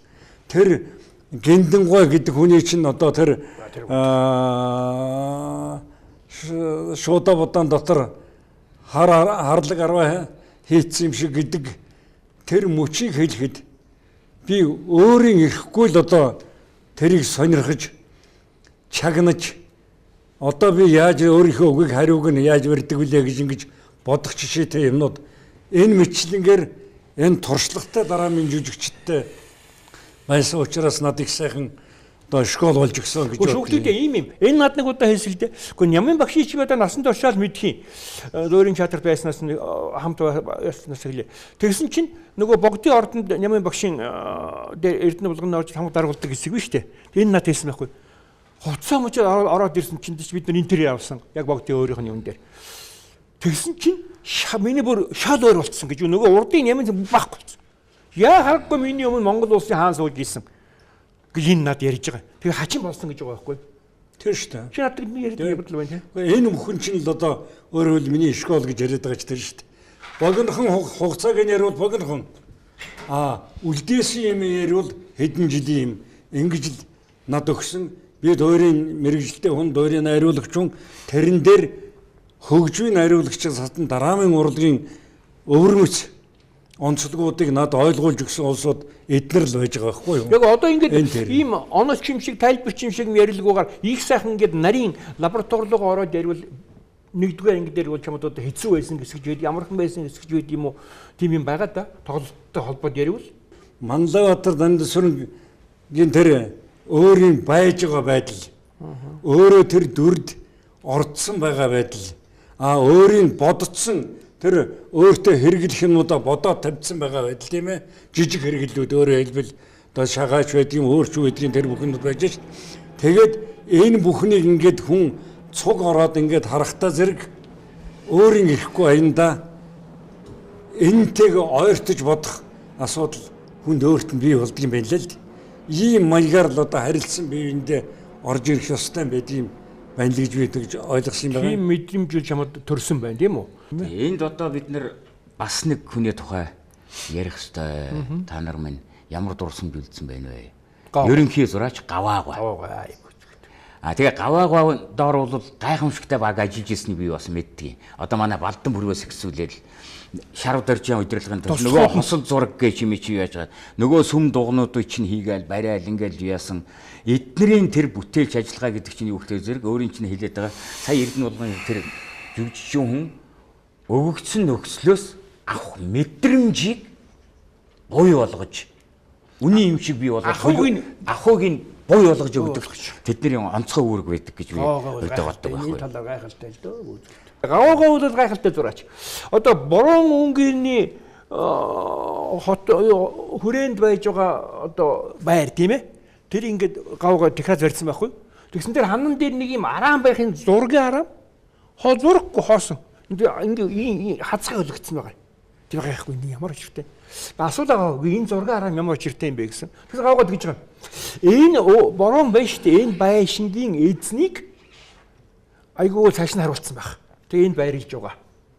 Тэр Гинденгой гэдэг хүний чинь одоо тэр шууда бодаан дотор харлаг арваа хийцсэн юм шиг гэдэг тэр мөчийг хэлэхэд би өөрийн ирэхгүй л одоо тэрийг сонирхож чагнаж одоо би яаж өөрийнхөө үгийг хариуг нь яаж барьдаг вүлээ гэж ингэж бодох жишээтэй юмнууд энэ мэтлэнгээр энэ туршлагатай дараамын жүжигчдтэй байсан учраас над их сайхан одоо школ болж өгсөн гэж бодлоо. Шүүхлүүдээ ийм юм. Энэ над нэг удаа хэлсэн л дээ. Гэхдээ нямын багшийн чи одоо насан туршаал мэдхийн. Өөрийн театр байснаас нь хамт байснаас хэлээ. Тэгсэн чинь нөгөө богдын ордонд нямын багшийн Эрдэнэ булганы орж хамт даргуулдаг хэсэг биш үү? Энэ над хэлсэн байхгүй. Хуцаа мөч ороод ирсэн чинь бид нар интервью явуулсан. Яг богдын өөрийнх нь юм дээр. Тэгсэн чинь миний бүр шал өөр болцсон гэж нөгөө урдын нямын байхгүй. Яа харахгүй миний өмнө Монгол улсын хаан сууж ийсэн гэж энэ над ярьж байгаа. Тэгээ хачин болсон гэж байгаа байхгүй. Тэр шүү дээ. Чи надад нэг ярьдаг бодол байна тийм. Энэ бүхэн чинь л одоо өөрөөр хэл миний школ гэж яриад байгаа ч тэр шүү дээ. Богинохон хугацааг нь яриул богинохон. Үлдээсэн юм яриул хэдэн жилийн юм. Ингэж л над өгсөн. Би дуурийн мэрэгжилтэй хүн дуурийн найруулагч хүн тэрэн дээр хөгжвийн найруулагчаас хатан дараамын урлагийн өвөрмөц онцлогуудыг над ойлгуулж өгсөн улсууд эднэр л байж байгаа байхгүй юу? Яг одоо ингээд ийм оноч юм шиг тайлбарч юм шиг ярилгуугаар их сайхан ингээд нарийн лаборатори руу ороод ярил нэгдүгээр анги дээр бол чамд одоо хэцүү байсан гэсгэж байд ямархан байсан гэсгэж байд юм уу? Тийм юм байгаа да. Тоглолттой холбоод ярил. Манлайбаатар Дандасүрэнгийн тэр өөрийн байж байгаа байдал өөрөө тэр дүрд ордсон байгаа байдал өөрийн бодцсон тэр өөртөө хэрэглэх юмудаа бодоод тавьсан байгаа байдал тийм ээ. Жижиг хэрэглүүд өөрөө хэлбэл одоо шагаач байдгийн өөрч байдгийн тэр бүхэнд байж шít. Тэгээд энэ бүхнийг ингээд хүн цуг ороод ингээд харахтаа зэрэг өөрийн ирэхгүй аяндаа энтэйг ойртож бодох асуудал хүнд өөрт нь бий болдго юм байна л. Ийм маягаар л одоо харилцсан биеиндээ орж ирэх ёстой байдığım байна л гэж би тэгж ойлгосон юм байна. Тийм мэдрэмж чамд төрсөн байна тийм үү? Энд одоо бид нэр бас нэг хүний тухай ярих ёстой. Та нар минь ямар дурсамж үлдсэн байна вэ? Ерөнхий зураач Гаваагаа. Тэгээ Гаваагаа доор бол гайхамшигтай баг ажиллаж ирснийг би бас мэддэг. Одоо манай Балдан бүрвээс ихсүүлээд Шарав дөржийн удирдлагын төв нөгөө хосол зураг гэж юм чи яаж байгаа. Нөгөө сүм дугнуудыг чинь хийгээл барайл ингээл яасан. Эднэрийн тэр бүтээлч ажиллагаа гэдэг чинь юу гэхээр зэрэг өөрийн чинь хэлээд байгаа. Сая Эрдэнэ булганы тэр жүжигчин хүн өгөгдсөн нөхцлөөс авах мэдрэмжийг буй болгож үний юм шиг бий болгож ахуйг буй болгож өгдөг. Тэдний онцгой үүрэг байдаг гэж би өөртөө боддог байхгүй. Энэ талаар гайхалтай л дөө. Гаваагаа бол гайхалтай зураач. Одоо борон өнгөний хот хүрээнд байж байгаа одоо байр тийм ээ. Тэр ингээд гаваагаа дахиад барьсан байхгүй. Тэгсэн тэр ханан дээр нэг юм араан байхын зургийн араа зурггүй хоосон. Ингээ хацгаа өлгцсөн байгаа. Тэр гайхгүй нэг ямар очиртэй. Асуулаа энэ зургийн араа ямар очиртэй юм бэ гэсэн. Тэр гаваагаа тэгж байгаа. Энэ борон байна шүү дээ. Энэ байшингийн эзнийг айгүй цааш нь харуулсан байх. Тэгээ энэ байрлаж байгаа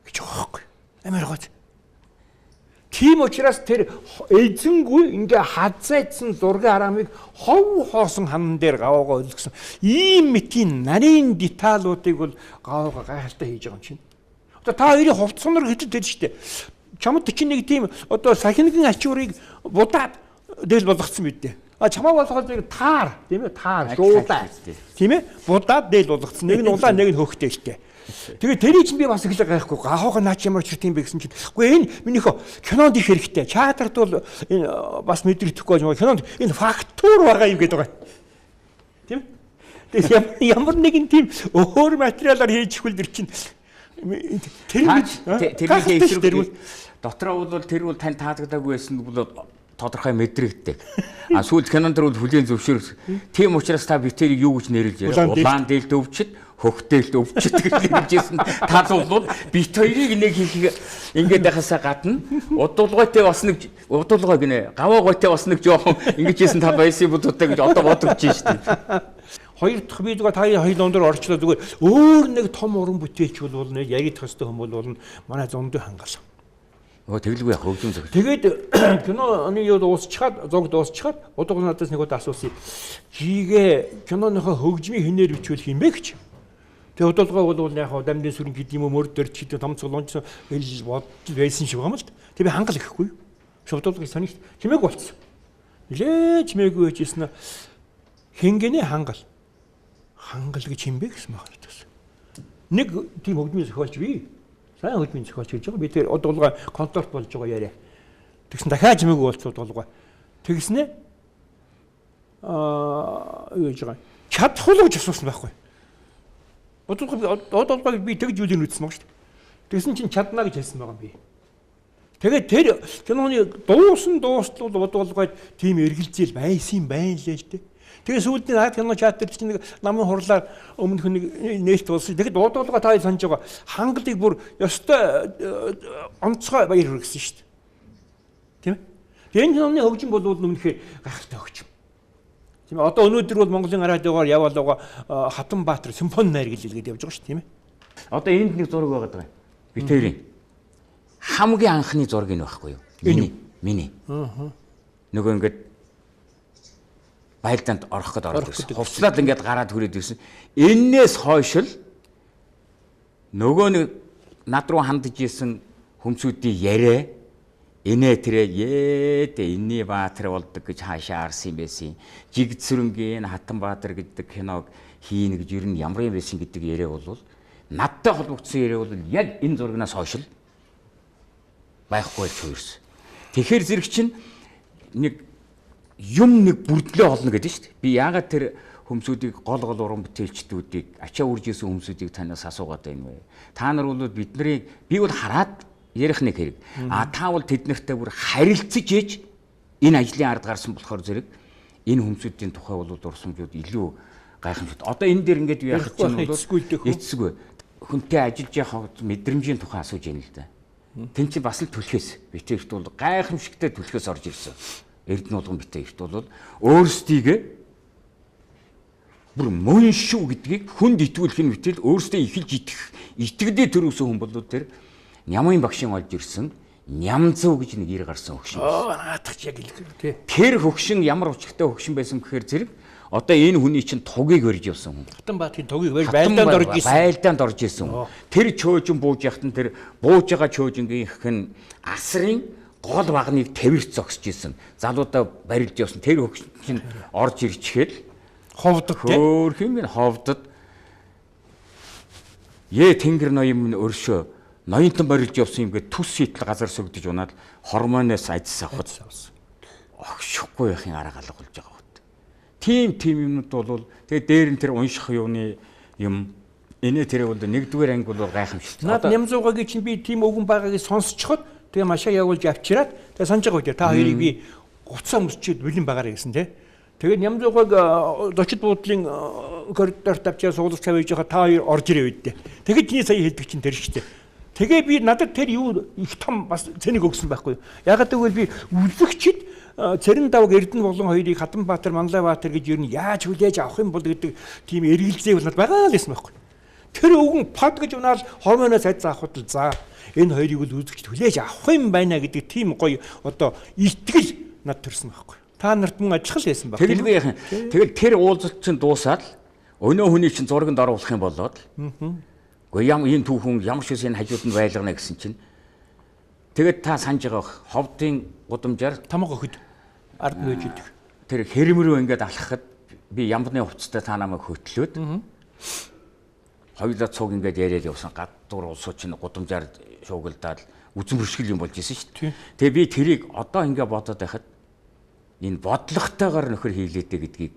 гэж байгаа байхгүй. Амар гоо. Тийм учраас тэр эзэнгүй ингээ хазайдсан зургийн араамыг хов хоосон ханан дээр гаваагаа өлгсөн. Ийм мэтийн нарийн деталуудыг бол гаваагаа гайхалтай хийж байгаа юм чинь. Одоо та хоёрын хувцсноор хэдэд дээ шүү дээ. Чамд чинь нэг тийм одоо сахингийн ачуурыг будаад дээл болгоцсон мэт дээ. Чамаа болгоод нэг таар тийм ээ таар дуулаа тийм ээ будаад дээл болгоцсон. Нэг нь улаан нэг нь хөөхтэй штэ. Тэгээ тэрийг чинь би бас их л гайхгүй гахаага наач ямар ч юм бэ гэсэн чинь. Үгүй энэ минийхөө кинонд их хэрэгтэй. Театрт бол энэ бас мэдрэхгүй юм. Кинонд энэ фактур байгаа юм гэдэг байгаа. Тийм ээ. Тэгээ ямар нэгэн тийм өөр материалаар хийж хөлдөр чинь тэрний хэсэг дотроо бол тэр бол тань таалагдаагүй байсан бол тодорхой мэдрэгддэг. Сүүлд кинонд бол хүлийн зөвшөөрс. Тийм учраас та битэрийг юу гэж нэрлэж яриа. Улаан дээлд өвчт, хөхдээлд өвчт гэж нэрлэжсэн. Талуулууд бит хоёрыг нэг хийх ингээд байхасаа гадна удуулгойтой бас нэг удуулгой гинэ. Гаваагойтой бас нэг жоохон ингэж хийсэн та байсан будуудаа гэж одоо бодож байна шүү дээ. Хоёр дахь видеого та хоёр дондор орчлоо зүгээр өөр нэг том уран бүтээлч бол нэг яригдах хэвээр хүмүүс бол манай зөндөө хангалаа. Тэглгүй яг хөгжим зөв. Тэгээд киноны юу дуусчихад, зог дуусчихад удаа надаас нэг удаа асуусан. Жигээ киноныхоо хөгжмийн хинээр бичүүлэх юм бэ гэж. Тэгээд удалгаа бол яг дамдын сүрэн гэдэг юм уу мөрдөр ч гэдэг том цолонч бодол байсан шиг юм л. Тэг би хангал гэхгүй. Шувдуулгыг сонирхт чимээг болцсон. Нилээ чимээгүй байжсэн. Хингэнэ хангал. Хангал гэж юм бэ гэсэн байна. Нэг тийм хөгжмийн зохиолч бий. Сайн хөгжмийн зохиолч гэж байгаа. Би тэр удалгаа концерт болж байгаа яриа. Тэгсэн дахиад чимээгүй болцсон удалгаа. Тэгснэ юу гэж байгаа. Чадахгүй гэж асуусан байхгүй. Удалгаа би тэгж үлийн үтсэн байгаа шүү дээ. Тэгсэн чинь чадна гэж хэлсэн байгаа би. Тэгээд тэр киноны дуустал удалгаад тийм эргэлзээл байсан юм байна лээ л дээ. Тэгээ сүүлдээ наад кино чатер чинь нэг намын хурлаар өмнөх нэг нээлт болсон. Тэгэхэд удалгаа та санаж байгаа хангалыг бүр ёстой онцгой баяр хүргэсэн шүү дээ. Тийм ээ. Тэгээ энэ киноны хөгжим бол өмнөхөр гайхалтай хөгжим. Тийм ээ. Одоо өнөөдөр бол Монголын радиогоор яваалгаа Хатанбаатар симфони найр гэж хэлгээд явж байгаа шүү дээ. Тийм ээ. Одоо энд нэг зураг байгаа даа. Би тэрийн хамгийн анхны зураг энэ байхгүй юу? Миний. Нөгөө ингээд байлдаанд орох гээд ороод ирсэн. Хувцлаад ингээд гараад хүрээд ирсэн. Эннээс хойш л нөгөө нэг над руу хандж исэн хүмсүүдийн яриа энэ тэрэ энэний баатар болдог гэж хаашаа арсан юм байсан. Жигдсүрэнгийн Хатанбаатар гэдэг киног хийнэ гэж ер нь ямар юм байсан гэдэг яриа бол надтай холбогдсон яриа бол яг энэ зурагнаас хойш л байхгүй ч хуурс. Тэгэхээр зэрэг чинь нэг бүрдлээ олно гэдэг нь шүү дээ. Би яагаад тэр хүмсүүдийг гол уран бүтээлчдүүдийг ачаа үржсэн хүмсүүдийг танаас асуугаад байна вэ? Та нар бол биднийг би бол хараад ярих нэг хэрэг. Та бол тэднэртэй бүр харилцаж ээж энэ ажлын ард гарсан болохоор зэрэг энэ хүмсүүдийн тухай бол дурсамжууд илүү гайхамшигт. Одоо энэ дээр ингээд юу яах чинь бол эцэсгүй. Хүнтэй ажиллаж явах мэдрэмжийн тухай асууж яана л да. Тэн чи бас л түлхээс битэрт бол гайхамшигтай түлхээс орж ирсэн. Эрдэнэ улган битэрт бол өөрсдийгөө бүр мөн шүү гэдгийг хүнд итгүүлэх нь битэл өөрсдөө ихэлж итгэдэй төрөөсөн хүн бол тэр Нямын багшийн олж ирсэн Нямзуу гэж нэг ир гарсан хөгшин. Наадах яг илэрхий тий. Тэр хөгшин ямар учиртай хөгшин байсан гэхээр зэрэг одоо энэ хүний чинь тугийг барьж явсан хүн. Хатанбаатарын тугийг барьж байлдаанд орж исэн. Тэр чөөжин бууж яхад нь тэр бууж байгаа чөөжингийнх нь асрын гол багныг тавирч зогсож исэн. Залуудаа барилж явсан. Тэр хөгшин чинь орж ирчихэд ховдод хөөх юм ховдод Тэнгэр ноён минь өршөө ноёнтон борилж явсан юм гээд түс шийтэл газар сөгдөж унаад хормоноос ажис авахд огшихгүй яхин арга алга болж байгаа хөт. Тим юмнууд бол тэгээ дээр нь тэр унших юуны юм энэ тэр бол нэгдүгээр анги бол гайхамшигт. Наад Нямзуугагийн чинь би тийм өвгөн байгааг сонсчиход тэгээ машаа явуулж авчираад тэгээ санаж байгаа үү та хоёрыг би уцаа мөсчихэд бэлэн байгаарай гэсэн тий. Тэгээд Нямзуугаг зочид буудлын коридор тавьчаа суулгаж тавьж байгаа та хоёр орж ирээ үедээ. Тэгээд чиний сая хэлдэг чинь тэр шүү дээ. Тэгээ би надад тэр юу их том бас цэник өгсөн байхгүй юу. Ягаад гэвэл би үлэгчид Цэрэн давг Эрдэнэ болон хоёрыг Хатанбаатар, Манлайбаатар гэж юу яаж хүлээж авах юм бол гэдэг тийм эргэлзээ бол надад байгаа л байсан байхгүй. Тэр өвгөн под гэж унаал хормоноос айц авахд л за энэ хоёрыг бол үзэгч хүлээж авах юм байна гэдэг тийм гоё одоо итгэл над төрсөн байхгүй. Та нарт мөн ажиллах л байсан баг. Тэгэлгүй яхан. Тэгэл тэр уулзалт чинь дуусаад өнөө хүний чинь зурагт оруулах юм болоод. Гэхдээ энэ түүхэн ямар ч үсэн хажууд нь байлгана гэсэн чинь. Тэгээд та санаж байгаа ховдын гудамжаар тамга өхөд ард нь байж идэг. Тэр хэрмэрөө ингээд алхахад би ямбны хувцастай та намайг хөтлөөд хоёулаа цуг ингээд яриад явсан гадуур улсууд чинь гудамжаар шуугилдаад үзэн хөршгөл юм болж исэн шүү дээ. Тэгээ би тэрийг одоо ингээд бодоод байхад энэ бодлоготойгоор нөхөр хийлээдэ гэдгийг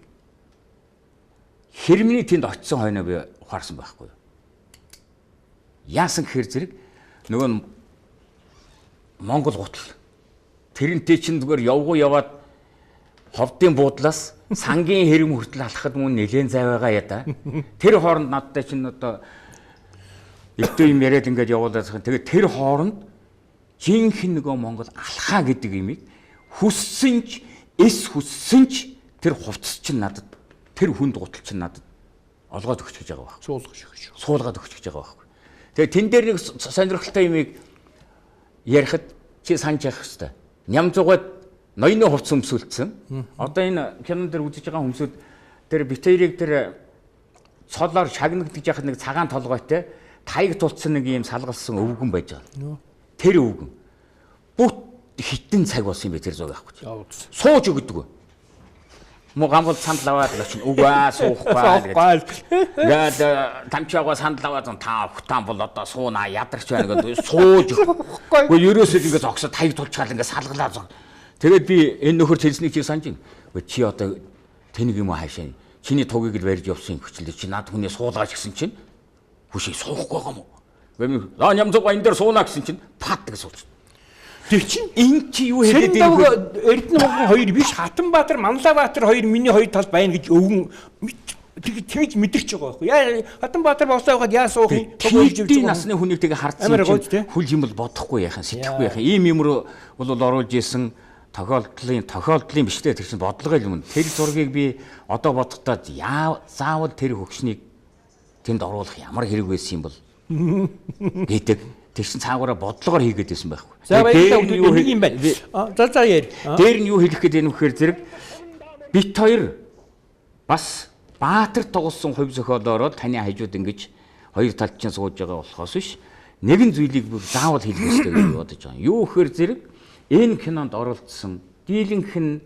хэрмний тэнд очисон хойноо би ухаарсан байхгүй юу. Яасан гэхээр зэрэг нөгөө Монгол гутал тэрнтэй чинь зүгээр явгуу яваад ховдын буудлаас сангийн хэрэм хүртэл алхахад мөн нэлээд зай байгаа я да. Тэр хооронд надтай чинь одоо өвдөө юм яриад ингээд явуулаад тэгээд тэр хооронд жинхэнэ нөгөө Монгол алхаа гэдэг имийг хүссэн ч хүссэн ч тэр хувцас чинь надад тэр хүнд гутал чинь надад олгоод өгч гэж байгаа байхгүй. Суулгаад өгч гэж байгаа байхгүй. Тэгээд тэн дээр нэг сонирхолтой имийг ярихад чи санаж явах хэрэгтэй. Нямзуугаад ноёны хувцас өмсөлдсөн. Одоо энэ кинон дээр үзэж байгаа хүмүүсүүд тэр битэрийг тэр цолоор шагнагдаж яхад нэг цагаан толгойтой таяг тулцсан нэг юм салгалсан өвгөн байж байгаа. Тэр өвгөн бүт хитэн цаг болсон юм бэ тэр зуг авахгүй. Сууж өгдөг. Мо гамбол сандал аваад л чинь үгүй суухгүй гэж. Яад тамчаагаа сандал аваад та хутаан бол одоо сууна ядарч байна гэдэг сууж. Гэхдээ ерөөсөө ингээд зогсоо таяг тулчгаал ингээд салгалаа зог. Тэгээд би энэ нөхөр хэлснийг чи санаж байна. Чи одоо тэнэг юм хаашаа. Чиний тугийг л барьж явсан хүчлээ чи над хүний суулгаач гэсэн чинь хүшийг суухгүй байгаа юм уу? Гэвь Нямзууга энэ дээр сууна гэсэн чинь пат гэж сууч. Тэр чинь энэ чи юу хэлээд ийм Эрдэнэ болон хоёр биш Хатанбаатар, Манлайбаатар хоёр миний хоёр талд байна гэж өвгөн тэгж мэдэрч байгаа байхгүй. Яа Хатанбаатар босоо явахад яа суух юм? Тэгээд насны хүнийг тэгээ хардсан чинь хүл юм бол бодохгүй яхан, сэтгэхгүй яхан. Ийм юм руу бол оруулж исэн тохиолдлын биш тэр чинь бодлого юм. Тэр зургийг би одоо бодохдоо заавал тэр хөгшнийг тэнд оруулах ямар хэрэг байсан юм бол гэдэг. Тэр чинь цаагаараа бодлогоор хийгээд байсан байхгүй. За баярлалаа юм байна. За яар. Дээр нь юу хэлэх гээд юм гэхээр зэрэг бит хоёр бас Баатар тоглосон хувь зохиолоороо таны хажууд ингэж хоёр талд чинь сууж байгаа болохоос биш нэгэн зүйлийг бүр заавал хэлэх ёстой гэж бодож байгаа. Юу гэхээр зэрэг энэ кинонд оролцсон дийлэнх нь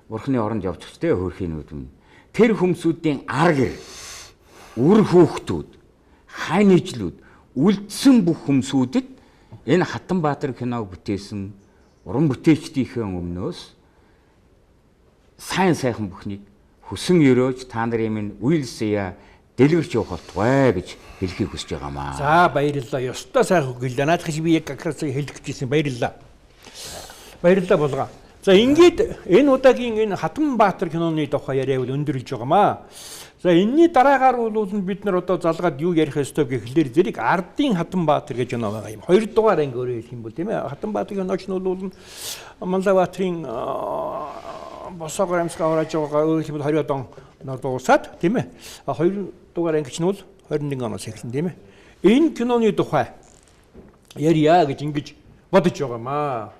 бурхны оронд явж өгчтэй хөрхийнүүд юм. Тэр хүмүүсийн аргэр үр хөөхтүүд хайнижлүүд үлдсэн бүх хүмүүсүүдэд энэ Хатанбаатар киног бүтээсэн уран бүтээчдийнхээ өмнөөс сайхан бүхнийг хүсэн өрөөж та нарын минь үйлсэя дэлгэрч явах болтугай гэж хэлхийг хүсэж байгаамаа. За баярлалаа. Ёстой сайхан үгэлээ. Наадах чи би яг акрасыг хэлэх гэжсэн. Баярлалаа. Баярлалаа булгаа. За ингээд энэ удаагийн энэ Хатанбаатар киноны тухай яриа бол өндөрлж байгаамаа. За энэний дараагаар бол бид нар одоо залгаад юу ярих ёстой гэхлээр зэрэг Ардын Хатанбаатар гэж кино байгаа юм. 2 дугаар анги өөрөө хэлэх юм бол тийм ээ. Хатанбаатар киноч нь бол Манлайбаатарын босоогоор амсгаа хурааж байгаа өөрөөр хэлбэл 20 он дуусаад тийм ээ. 2 дугаар анги ч нь бол 21 оноос эхэлсэн тийм ээ. Энэ киноны тухай ярья гэж ингэж бодож байгаамаа.